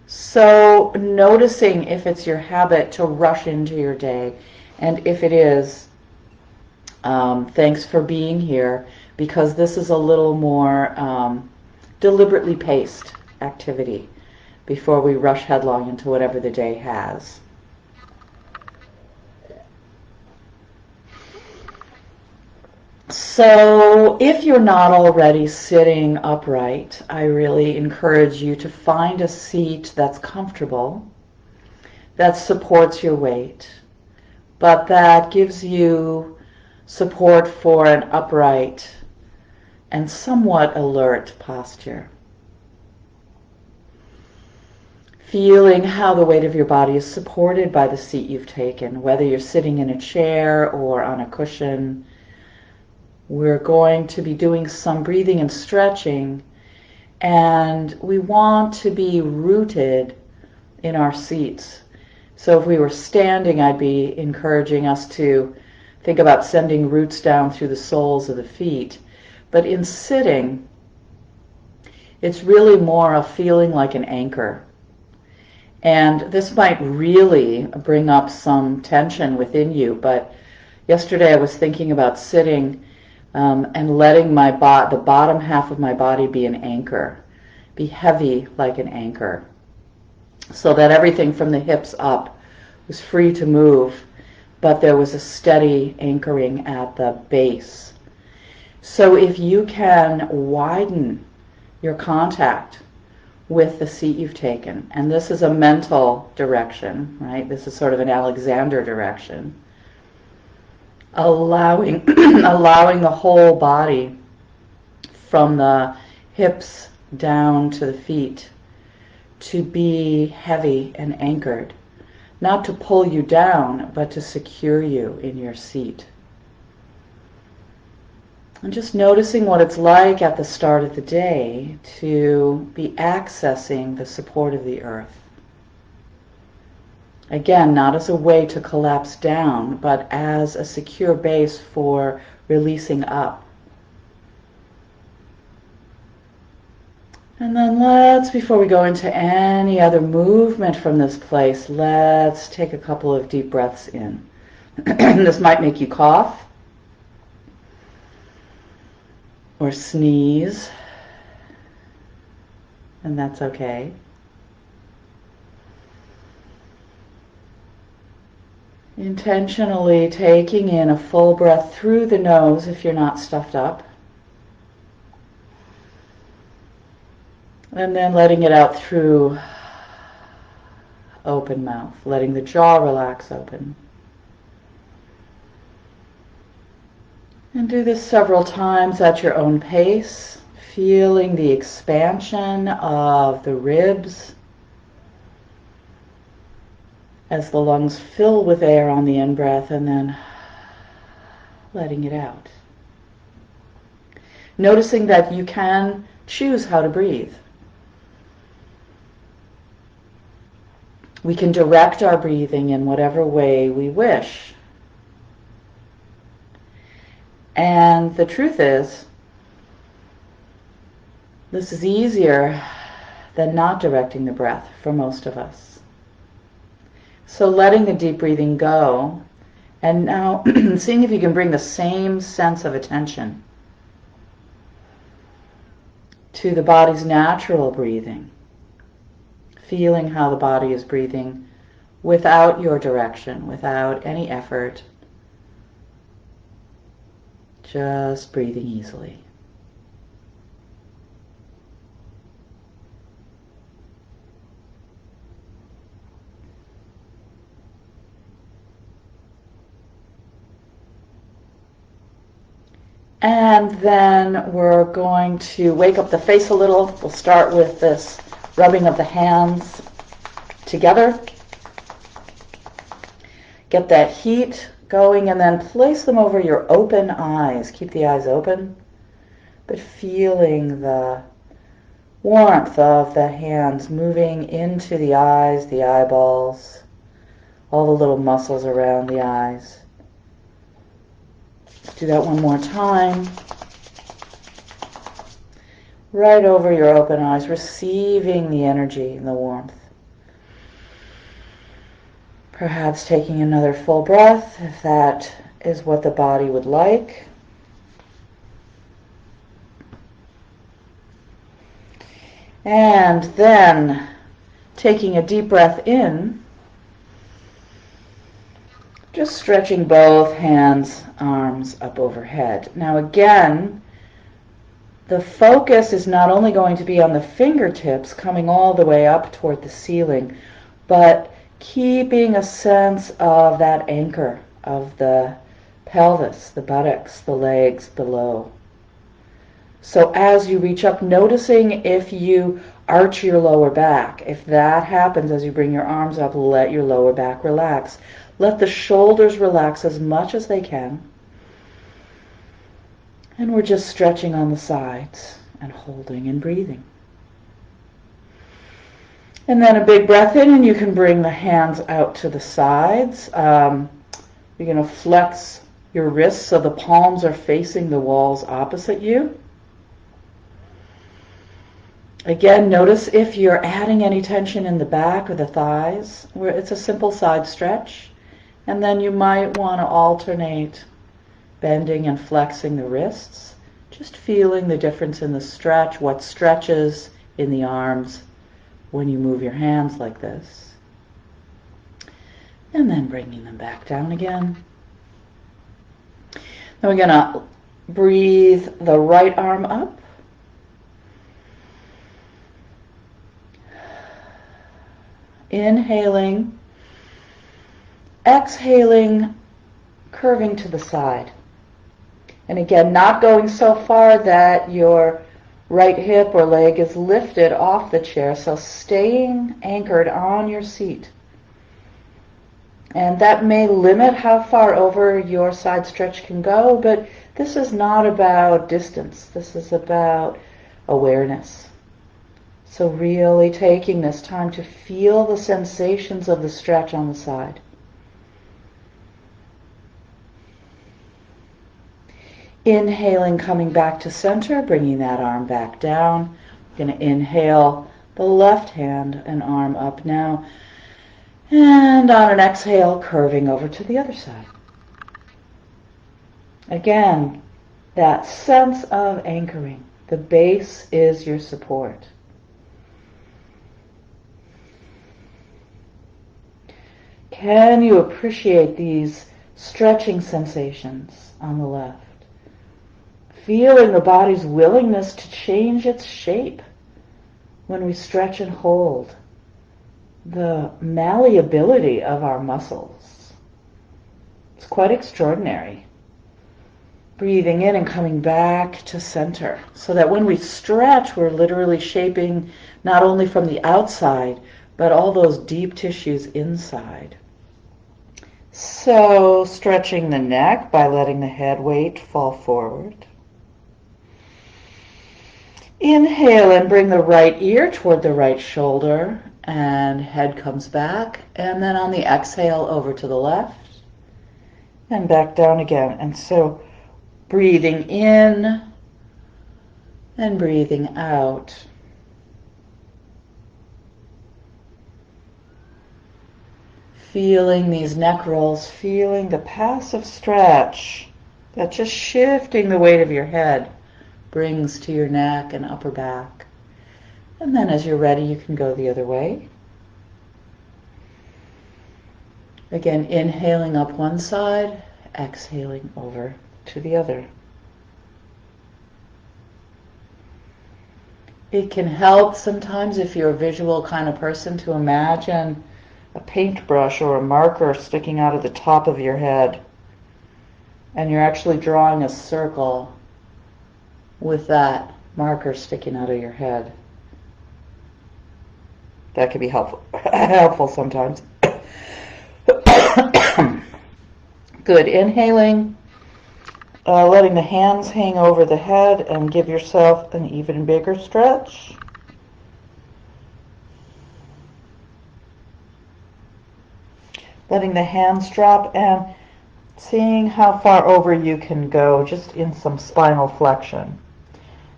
So noticing if it's your habit to rush into your day, and if it is, thanks for being here, because this is a little more deliberately paced activity before we rush headlong into whatever the day has. So if you're not already sitting upright, I really encourage you to find a seat that's comfortable, that supports your weight, but that gives you support for an upright and somewhat alert posture. Feeling how the weight of your body is supported by the seat you've taken, whether you're sitting in a chair or on a cushion. We're going to be doing some breathing and stretching, and we want to be rooted in our seats. So if we were standing, I'd be encouraging us to think about sending roots down through the soles of the feet. But in sitting, it's really more of feeling like an anchor. And this might really bring up some tension within you, but yesterday I was thinking about sitting and letting the bottom half of my body be an anchor, be heavy like an anchor, so that everything from the hips up was free to move, but there was a steady anchoring at the base. So if you can widen your contact with the seat you've taken, and this is a mental direction, right? This is sort of an Alexander direction. Allowing the whole body from the hips down to the feet to be heavy and anchored, not to pull you down, but to secure you in your seat. And just noticing what it's like at the start of the day to be accessing the support of the earth. Again, not as a way to collapse down, but as a secure base for releasing up. And then before we go into any other movement from this place, let's take a couple of deep breaths in. This might make you cough or sneeze, and that's okay. Intentionally taking in a full breath through the nose if you're not stuffed up. And then letting it out through open mouth, letting the jaw relax open. And do this several times at your own pace, feeling the expansion of the ribs as the lungs fill with air on the in-breath and then letting it out. Noticing that you can choose how to breathe. We can direct our breathing in whatever way we wish. And the truth is, this is easier than not directing the breath for most of us. So letting the deep breathing go, and now seeing if you can bring the same sense of attention to the body's natural breathing, feeling how the body is breathing without your direction, without any effort, just breathing easily. And then we're going to wake up the face a little. We'll start with this rubbing of the hands together. Get that heat going and then place them over your open eyes. Keep the eyes open, but feeling the warmth of the hands moving into the eyes, the eyeballs, all the little muscles around the eyes. Do that one more time. Right over your open eyes, receiving the energy and the warmth. Perhaps taking another full breath if that is what the body would like. And then taking a deep breath in, just stretching both hands, arms up overhead. Now again, the focus is not only going to be on the fingertips coming all the way up toward the ceiling, but keeping a sense of that anchor of the pelvis, the buttocks, the legs below. So as you reach up, noticing if you arch your lower back. If that happens as you bring your arms up, let your lower back relax. Let the shoulders relax as much as they can. And we're just stretching on the sides and holding and breathing. And then a big breath in, and you can bring the hands out to the sides. You're going to flex your wrists so the palms are facing the walls opposite you. Again, notice if you're adding any tension in the back or the thighs, where it's a simple side stretch. And then you might want to alternate bending and flexing the wrists, just feeling the difference in the stretch, what stretches in the arms when you move your hands like this. And then bringing them back down again. Then we're going to breathe the right arm up. Inhaling, exhaling, curving to the side. And again, not going so far that your right hip or leg is lifted off the chair, so staying anchored on your seat. And that may limit how far over your side stretch can go, but this is not about distance. This is about awareness. So really taking this time to feel the sensations of the stretch on the side. Inhaling, coming back to center, bringing that arm back down. We're going to inhale the left hand and arm up now. And on an exhale, curving over to the other side. Again, that sense of anchoring. The base is your support. Can you appreciate these stretching sensations on the left? Feeling the body's willingness to change its shape when we stretch and hold. The malleability of our muscles. It's quite extraordinary. Breathing in and coming back to center, so that when we stretch, we're literally shaping not only from the outside, but all those deep tissues inside. So, stretching the neck by letting the head weight fall forward. Inhale and bring the right ear toward the right shoulder, and head comes back. And then on the exhale, over to the left, and back down again. And so, breathing in and breathing out. Feeling these neck rolls, feeling the passive stretch that just shifting the weight of your head brings to your neck and upper back. And then as you're ready, you can go the other way. Again, inhaling up one side, exhaling over to the other. It can help sometimes if you're a visual kind of person to imagine a paintbrush or a marker sticking out of the top of your head, and you're actually drawing a circle with that marker sticking out of your head. That can be helpful sometimes. Good. Inhaling, letting the hands hang over the head and give yourself an even bigger stretch. Letting the hands drop and seeing how far over you can go just in some spinal flexion.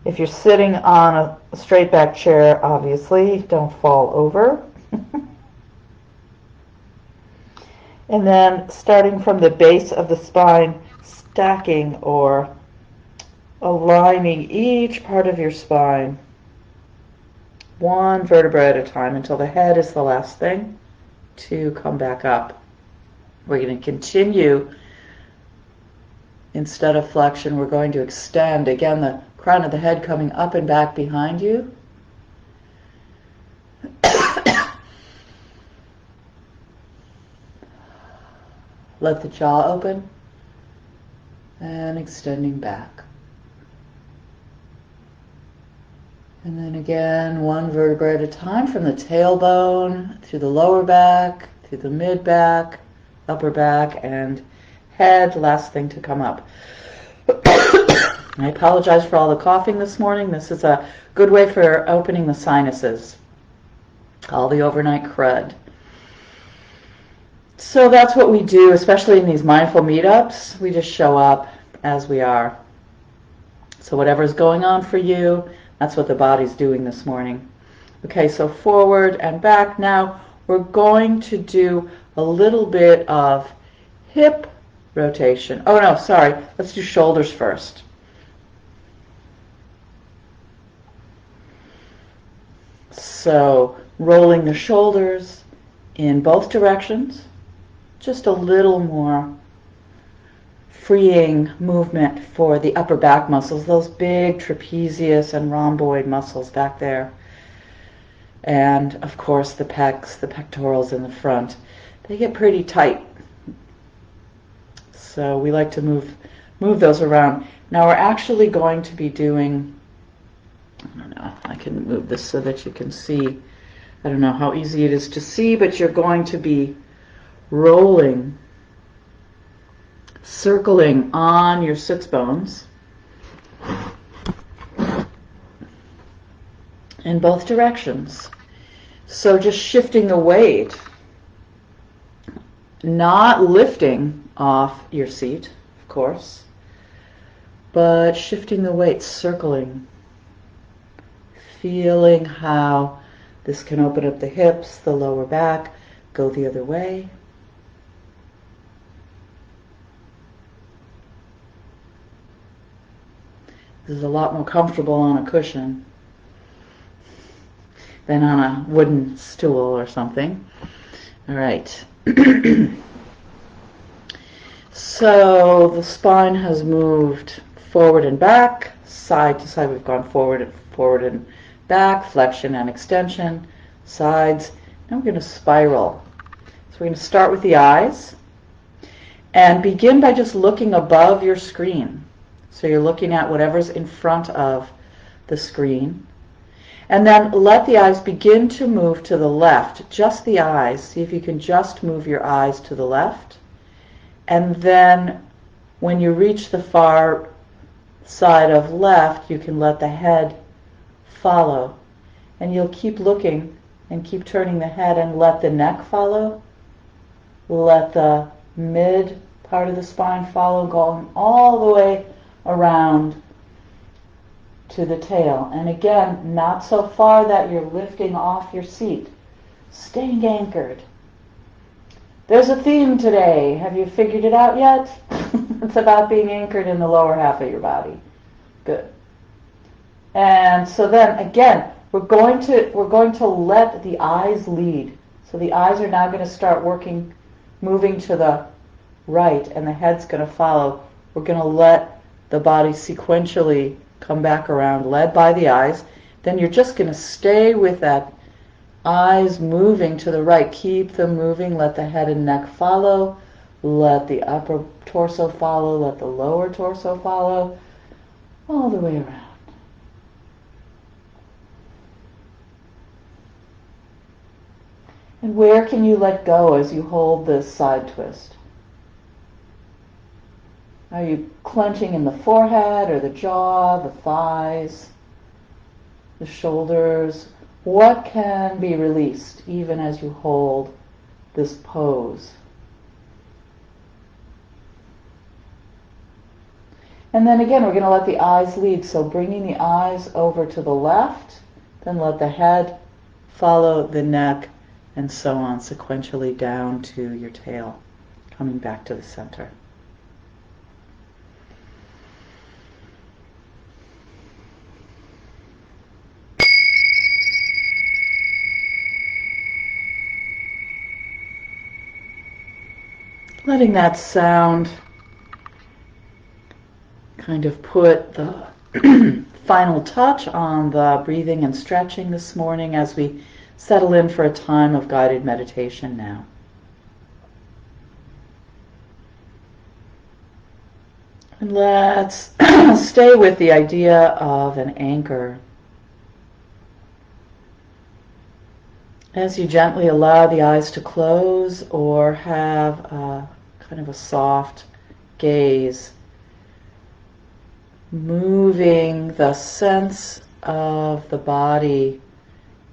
If you're sitting on a straight back chair, obviously, don't fall over. And then starting from the base of the spine, stacking or aligning each part of your spine, one vertebra at a time, until the head is the last thing to come back up. We're going to continue. Instead of flexion, we're going to extend. Again, the crown of the head coming up and back behind you. Let the jaw open and extending back. And then again, one vertebra at a time, from the tailbone through the lower back, through the mid back, upper back, and head, last thing to come up. I apologize for all the coughing this morning. This is a good way for opening the sinuses, all the overnight crud. So that's what we do, especially in these mindful meetups. We just show up as we are. So whatever's going on for you, that's what the body's doing this morning. Okay, so forward and back. Now we're going to do a little bit of hip rotation. Oh no, sorry. Let's do shoulders first. So rolling the shoulders in both directions. Just a little more freeing movement for the upper back muscles, those big trapezius and rhomboid muscles back there. And of course the pecs, the pectorals in the front. They get pretty tight. So we like to move those around. Now we're actually going to be doing, I don't know, I can move this so that you can see. I don't know how easy it is to see, but you're going to be rolling, circling on your sits bones in both directions. So just shifting the weight, not lifting off your seat, of course, but shifting the weight, circling, feeling how this can open up the hips, the lower back, go the other way. This is a lot more comfortable on a cushion than on a wooden stool or something. All right. So the spine has moved forward and back, side to side. We've gone forward and back, flexion and extension, sides. Now we're going to spiral. So we're going to start with the eyes and begin by just looking above your screen. So you're looking at whatever's in front of the screen. And then let the eyes begin to move to the left, just the eyes. See if you can just move your eyes to the left. And then when you reach the far side of left, you can let the head follow. And you'll keep looking and keep turning the head and let the neck follow. Let the mid part of the spine follow, going all the way around to the tail. And again, not so far that you're lifting off your seat. Staying anchored. There's a theme today. Have you figured it out yet? It's about being anchored in the lower half of your body. Good. And so then again, we're going to let the eyes lead. So the eyes are now going to start moving to the right, and the head's going to follow. We're going to let the body sequentially come back around, led by the eyes. Then you're just going to stay with that eyes moving to the right. Keep them moving. Let the head and neck follow. Let the upper torso follow. Let the lower torso follow. All the way around. And where can you let go as you hold this side twist? Are you clenching in the forehead or the jaw, the thighs, the shoulders? What can be released even as you hold this pose? And then again, we're going to let the eyes lead. So bringing the eyes over to the left, then let the head follow the neck, and so on, sequentially down to your tail. coming back to the center. Letting that sound kind of put the final touch on the breathing and stretching this morning as we settle in for a time of guided meditation now. And let's stay with the idea of an anchor. As you gently allow the eyes to close or have a kind of a soft gaze, moving the sense of the body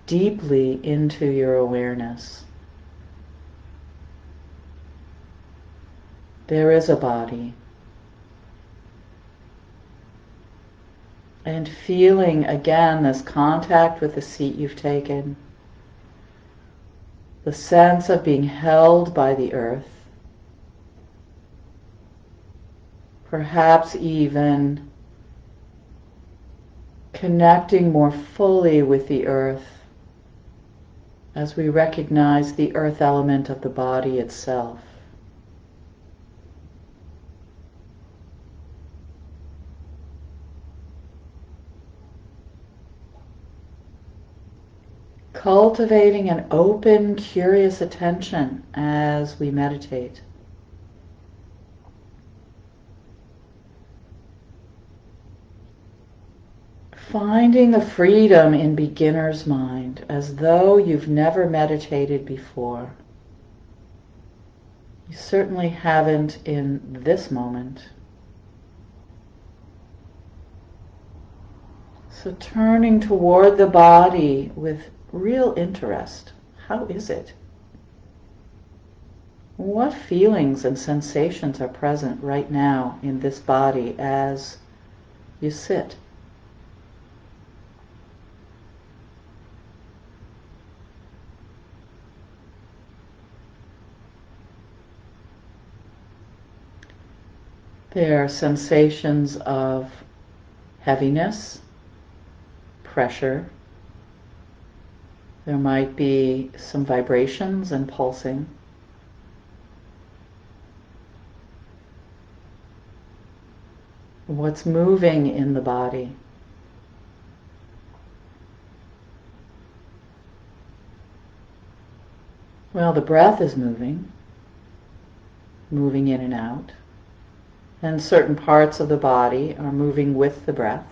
deeply into your awareness. There is a body. And feeling again this contact with the seat you've taken, the sense of being held by the earth, perhaps even connecting more fully with the earth as we recognize the earth element of the body itself. Cultivating an open, curious attention as we meditate. Finding the freedom in beginner's mind, as though you've never meditated before. You certainly haven't in this moment. So turning toward the body with real interest. How is it? What feelings and sensations are present right now in this body as you sit? There are sensations of heaviness, pressure. There might be some vibrations and pulsing. What's moving in the body? Well, the breath is moving in and out. And certain parts of the body are moving with the breath.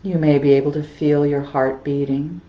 You may be able to feel your heart beating.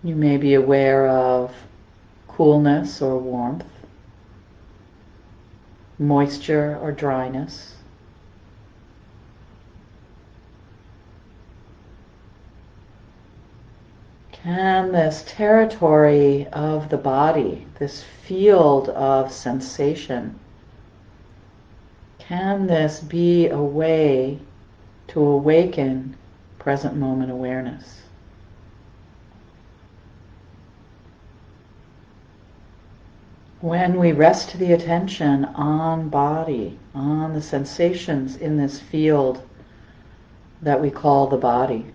You may be aware of coolness or warmth, moisture or dryness. Can this territory of the body, this field of sensation, can this be a way to awaken present moment awareness? When we rest the attention on body, on the sensations in this field that we call the body,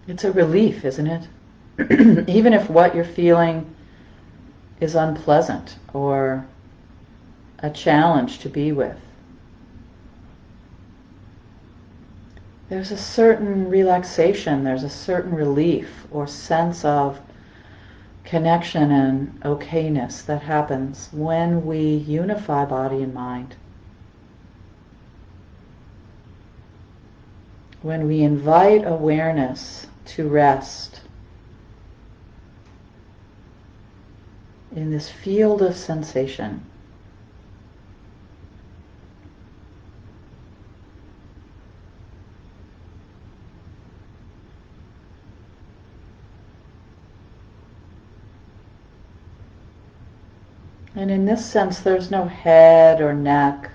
it's a relief, isn't it? Even if what you're feeling is unpleasant or a challenge to be with. There's a certain relaxation, there's a certain relief or sense of connection and okayness that happens when we unify body and mind. When we invite awareness to rest in this field of sensation. And in this sense, there's no head or neck,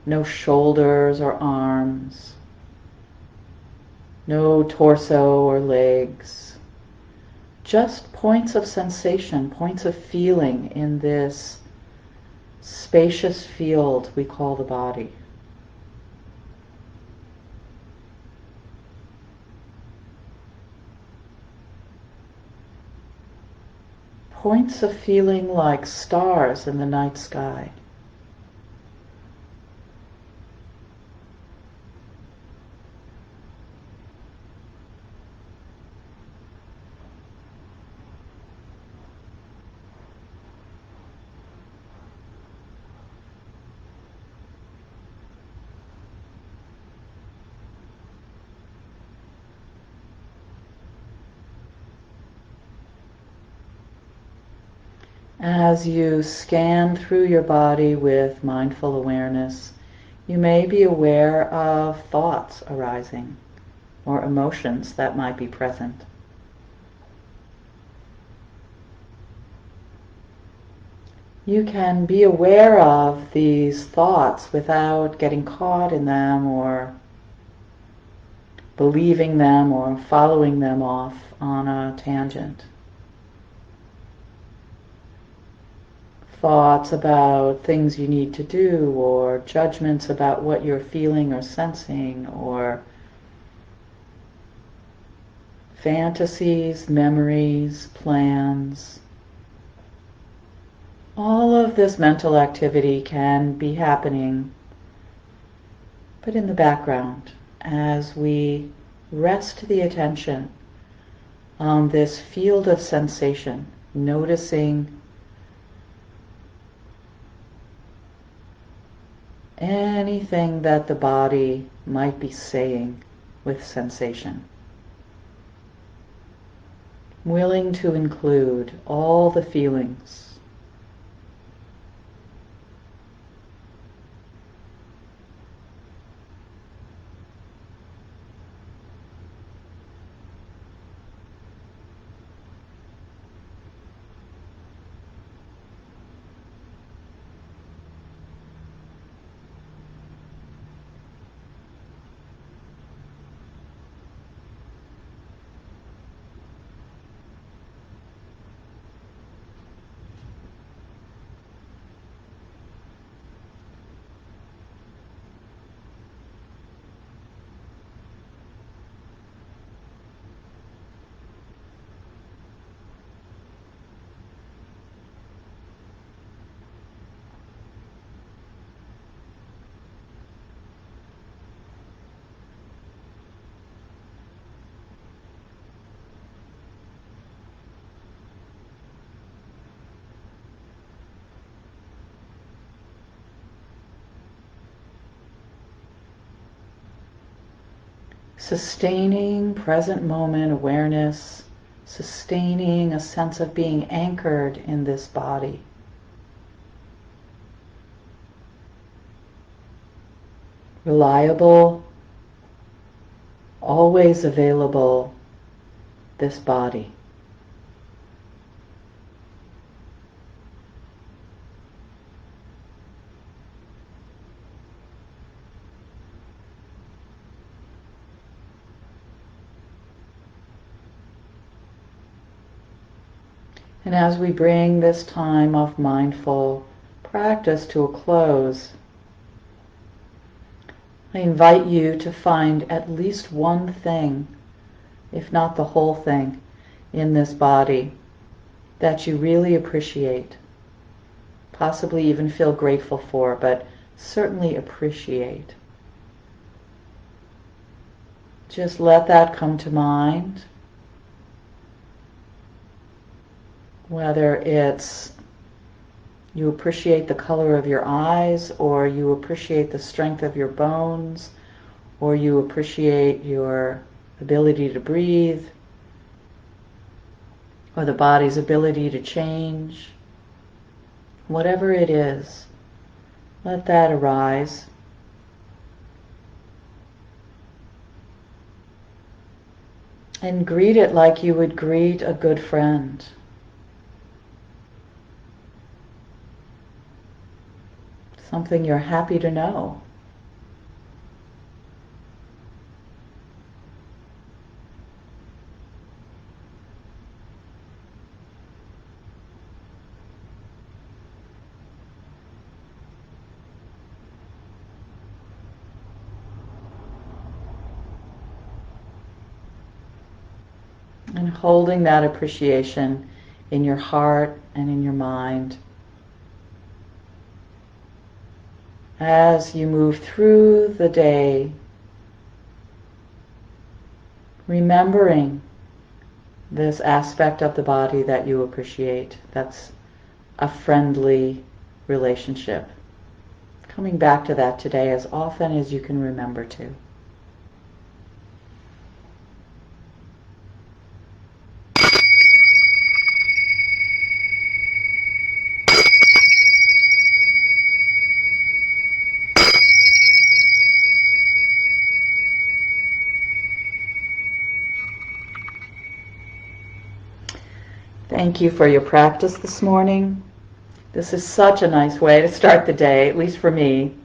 no shoulders or arms, no torso or legs, just points of sensation, points of feeling in this spacious field we call the body. Points of feeling like stars in the night sky. As you scan through your body with mindful awareness, you may be aware of thoughts arising or emotions that might be present. You can be aware of these thoughts without getting caught in them or believing them or following them off on a tangent. Thoughts about things you need to do, or judgments about what you're feeling or sensing, or fantasies, memories, plans. All of this mental activity can be happening, but in the background, as we rest the attention on this field of sensation, noticing anything that the body might be saying with sensation. Willing to include all the feelings. Sustaining present moment awareness, sustaining a sense of being anchored in this body. Reliable, always available, this body. And as we bring this time of mindful practice to a close, I invite you to find at least one thing, if not the whole thing, in this body that you really appreciate, possibly even feel grateful for, but certainly appreciate. Just let that come to mind. Whether it's you appreciate the color of your eyes, or you appreciate the strength of your bones, or you appreciate your ability to breathe, or the body's ability to change. Whatever it is, let that arise. And greet it like you would greet a good friend. something you're happy to know. And holding that appreciation in your heart and in your mind as you move through the day, remembering this aspect of the body that you appreciate, that's a friendly relationship. Coming back to that today as often as you can remember to. Thank you for your practice this morning. This is such a nice way to start the day, at least for me.